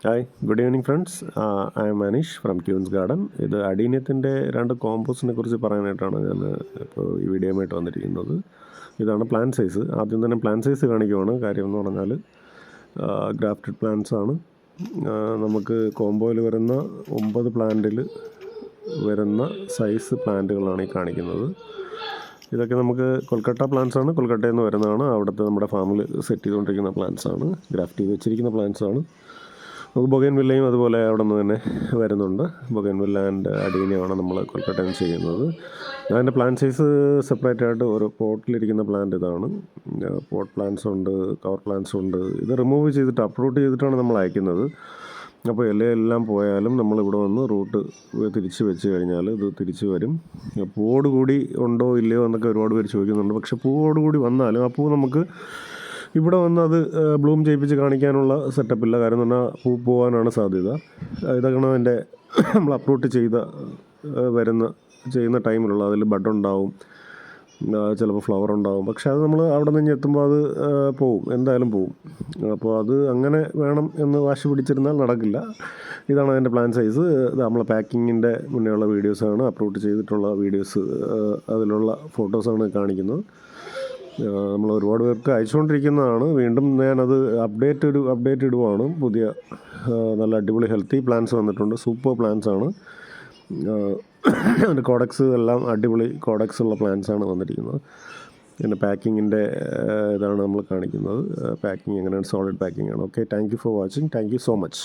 Hi, good evening friends. I M Manish from tunes garden. ഇത് അഡീനിയത്തിൻ്റെ 2 കോമ്പോസിനെ കുറിച്ച് പറയാനായിട്ടാണ് ഞാൻ ഇപ്പോൾ ഈ വീഡിയോയുമായിട്ട് വന്നിരിക്കുന്നത്. ഇതാണ് പ്ലാൻ സൈസ്. ആദ്യം തന്നെ പ്ലാൻ സൈസ് കാണിക്കുവാണ്. കാര്യം എന്ന് പറഞ്ഞാൽ ഗ്രാഫ്റ്റഡ് പ്ലാന്റ്സ് ആണ്. നമുക്ക് കോമ്പോയിൽ വരുന്ന 9 പ്ലാന്റിൽ വരുന്ന സൈസ് പ്ലാന്റുകളാണ് ഈ കാണിക്കുന്നത്. ഇതൊക്കെ നമുക്ക് കൊൽക്കട്ട പ്ലാന്റ്സ് ആണ്. കൊൽക്കട്ടയിൽ നിന്ന് വരുന്നതാണ്. അവിടുത്തെ നമ്മുടെ ഫാമിൽ സെറ്റ് ചെയ്തുകൊണ്ടിരിക്കുന്ന പ്ലാന്റ്സ് ആണ്. ഗ്രാഫ്റ്റ് ചെയ്ത് വെച്ചിരിക്കുന്ന പ്ലാന്റ്സ് ആണ്. നമുക്ക് ബൊഗൈൻവില്ലയും അതുപോലെ അവിടെ നിന്ന് തന്നെ വരുന്നുണ്ട്. ബൊഗൈൻവില്ല ആൻഡ് അഡീനിയമാണ് നമ്മൾ കൊൽക്കട്ടയിൽ നിന്ന് ചെയ്യുന്നത്. അതിൻ്റെ പ്ലാന്റ് സൈസ് സെപ്പറേറ്റ് ആയിട്ട് ഓരോ പോട്ടിലിരിക്കുന്ന പ്ലാന്റ് ഇതാണ്. പോട്ട് പ്ലാന്റ്സ് ഉണ്ട്, കവർ പ്ലാന്റ്സ് ഉണ്ട്. ഇത് റിമൂവ് ചെയ്തിട്ട് അപ്രൂട്ട് ചെയ്തിട്ടാണ് നമ്മൾ അയക്കുന്നത്. അപ്പോൾ ഇലയെല്ലാം പോയാലും നമ്മളിവിടെ വന്ന് റൂട്ട് തിരിച്ച് വെച്ച് കഴിഞ്ഞാൽ ഇത് തിരിച്ച് വരും. പൂവോടുകൂടി ഉണ്ടോ ഇല്ലയോ എന്നൊക്കെ ഒരുപാട് പേര് ചോദിക്കുന്നുണ്ട്. പക്ഷേ പൂവോടുകൂടി വന്നാലും ആ പൂ നമുക്ക് ഇവിടെ വന്ന് അത് ബ്ലൂം ചെയ്യിപ്പിച്ച് കാണിക്കാനുള്ള സെറ്റപ്പില്ല. കാര്യം എന്ന് പറഞ്ഞാൽ പൂ പോകാനാണ് സാധ്യത. ഇതൊക്കെയാണ് അതിൻ്റെ നമ്മൾ അപ്രൂട്ട് ചെയ്യുന്ന ടൈമിലുള്ള അതിൽ ബഡ് ഉണ്ടാവും, ചിലപ്പോൾ ഫ്ലവർ ഉണ്ടാവും. പക്ഷെ അത് നമ്മൾ അവിടെ നിന്ന് എത്തുമ്പോൾ അത് പോവും, എന്തായാലും പോവും. അപ്പോൾ അത് അങ്ങനെ വേണം എന്ന് വാശി പിടിച്ചിരുന്നാൽ നടക്കില്ല. ഇതാണ് അതിൻ്റെ പ്ലാൻ സൈസ്. ഇത് നമ്മൾ പാക്കിങ്ങിൻ്റെ മുന്നേയുള്ള വീഡിയോസാണ്, അപ്രൂട്ട് ചെയ്തിട്ടുള്ള വീഡിയോസ്, അതിലുള്ള ഫോട്ടോസാണ് കാണിക്കുന്നത്. നമ്മൾ ഒരുപാട് പേർക്ക് അയച്ചുകൊണ്ടിരിക്കുന്നതാണ്. വീണ്ടും ഞാനത് അപ്ഡേറ്റ് ഇടുവാണ്. പുതിയ നല്ല അടിപൊളി ഹെൽത്തി പ്ലാന്റ്സ് വന്നിട്ടുണ്ട്. സൂപ്പർ പ്ലാന്റ്സ് ആണ്. അതിൻ്റെ കോഡക്സ് എല്ലാം അടിപൊളി കോഡക്സ് ഉള്ള പ്ലാന്റ്സ് ആണ് വന്നിരിക്കുന്നത്. പിന്നെ പാക്കിങ്ങിൻ്റെ ഇതാണ് നമ്മൾ കാണിക്കുന്നത്. പാക്കിങ് എങ്ങനെയാണ്, സോളിഡ് പാക്കിംഗ് ആണ്. Okay, thank you for watching. Thank you so much.